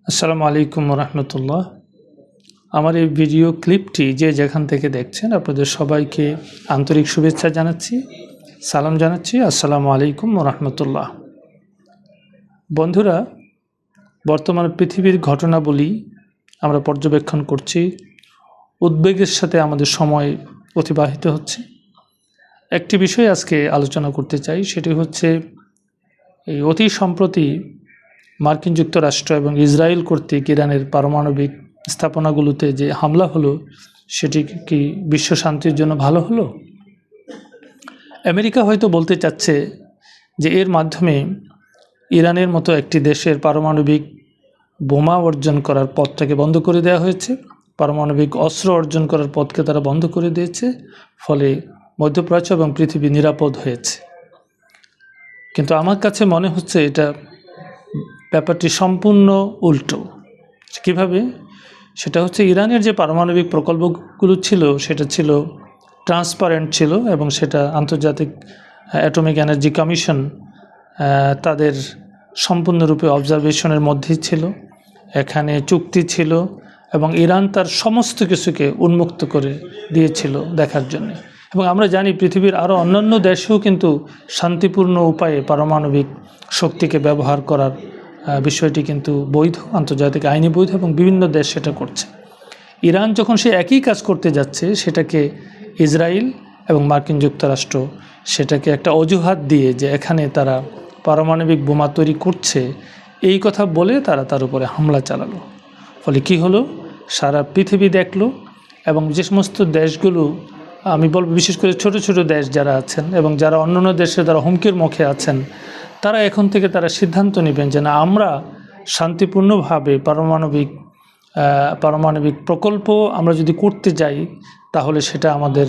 আসসালামু আলাইকুম রহমতুল্লাহ। আমার এই ভিডিও ক্লিপটি যে যেখান থেকে দেখছেন আপনাদের সবাইকে আন্তরিক শুভেচ্ছা জানাচ্ছি, সালাম জানাচ্ছি। আসসালামু আলাইকুম রহমতুল্লাহ। বন্ধুরা, বর্তমান পৃথিবীর ঘটনাবলী আমরা পর্যবেক্ষণ করছি, উদ্বেগের সাথে আমাদের সময় অতিবাহিত হচ্ছে। একটি বিষয় আজকে আলোচনা করতে চাই, সেটি হচ্ছে এই অতি সম্প্রতি মার্কিন যুক্তরাষ্ট্র এবং ইসরায়েল কর্তৃক ইরানের পারমাণবিক স্থাপনাগুলোতে যে হামলা হলো, সেটি কি বিশ্ব শান্তির জন্য ভালো হলো? আমেরিকা হয়তো বলতে চাচ্ছে যে এর মাধ্যমে ইরানের মতো একটি দেশের পারমাণবিক বোমা অর্জন করার পথটাকে বন্ধ করে দেওয়া হয়েছে, পারমাণবিক অস্ত্র অর্জন করার পথকে তারা বন্ধ করে দিয়েছে, ফলে মধ্যপ্রাচ্য এবং পৃথিবী নিরাপদ হয়েছে। কিন্তু আমার কাছে মনে হচ্ছে এটা ব্যাপারটি সম্পূর্ণ উল্টো। কিভাবে? সেটা হচ্ছে ইরানের যে পারমাণবিক প্রকল্পগুলো ছিল সেটা ছিল ট্রান্সপারেন্ট ছিল এবং সেটা আন্তর্জাতিক অ্যাটমিক এনার্জি কমিশন তাদের সম্পূর্ণরূপে অবজারভেশনের মধ্যেই ছিল। এখানে চুক্তি ছিল এবং ইরান তার সমস্ত কিছুকে উন্মুক্ত করে দিয়েছিল দেখার জন্য। এবং আমরা জানি পৃথিবীর আরও অন্যান্য দেশেও কিন্তু শান্তিপূর্ণ উপায়ে পারমাণবিক শক্তিকে ব্যবহার করার বিষয়টি কিন্তু বৈধ, আন্তর্জাতিক আইনি বৈধ এবং বিভিন্ন দেশ সেটা করছে। ইরান যখন সে একই কাজ করতে যাচ্ছে, সেটাকে ইসরায়েল এবং মার্কিন যুক্তরাষ্ট্র সেটাকে একটা অজুহাত দিয়ে যে এখানে তারা পারমাণবিক বোমা তৈরি করছে এই কথা বলে তারা তার উপরে হামলা চালালো। ফলে কি হলো? সারা পৃথিবী দেখলো এবং যে সমস্ত দেশগুলো, আমি বলবো বিশেষ করে ছোট ছোট দেশ যারা আছেন এবং যারা অন্যান্য দেশে তারা হুমকির মুখে আছেন, তারা এখন থেকে তারা সিদ্ধান্ত নেবেন যে না, আমরা শান্তিপূর্ণভাবে পারমাণবিক প্রকল্প আমরা যদি করতে যাই তাহলে সেটা আমাদের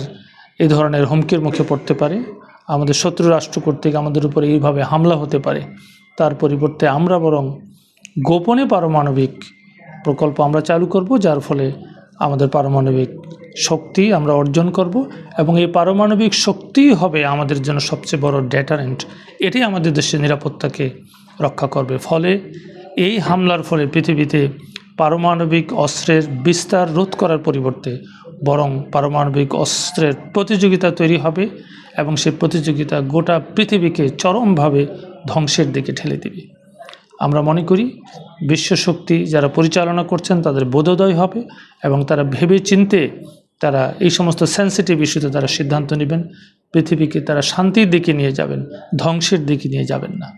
এই ধরনের হুমকির মুখে পড়তে পারে, আমাদের শত্রু রাষ্ট্র কর্তৃক আমাদের উপরে এইভাবে হামলা হতে পারে। তার পরিবর্তে আমরা বরং গোপনে পারমাণবিক প্রকল্প আমরা চালু করব, যার ফলে আমাদের পারমাণবিক শক্তি আমরা অর্জন করব এবং এই পারমাণবিক শক্তিই হবে আমাদের জন্য সবচেয়ে বড় ডেটারেন্ট। এটি আমাদের দেশের নিরাপত্তাকে রক্ষা করবে। ফলে এই হামলার ফলে পৃথিবীতে পারমাণবিক অস্ত্রের বিস্তার রোধ করার পরিবর্তে বরং পারমাণবিক অস্ত্রের প্রতিযোগিতা তৈরি হবে এবং সেই প্রতিযোগিতা গোটা পৃথিবীকে চরমভাবে ধ্বংসের দিকে ঠেলে দেবে। আমরা মনে করি বিশ্বশক্তি যারা পরিচালনা করছেন তাদের বোধোদয় হবে এবং তারা ভেবে চিন্তে তারা এই সমস্ত সেন্সিটিভ ইস্যুতে তারা সিদ্ধান্ত নেবেন। পৃথিবীকে তারা শান্তির দিকে নিয়ে যাবেন, ধ্বংসের দিকে নিয়ে যাবেন না।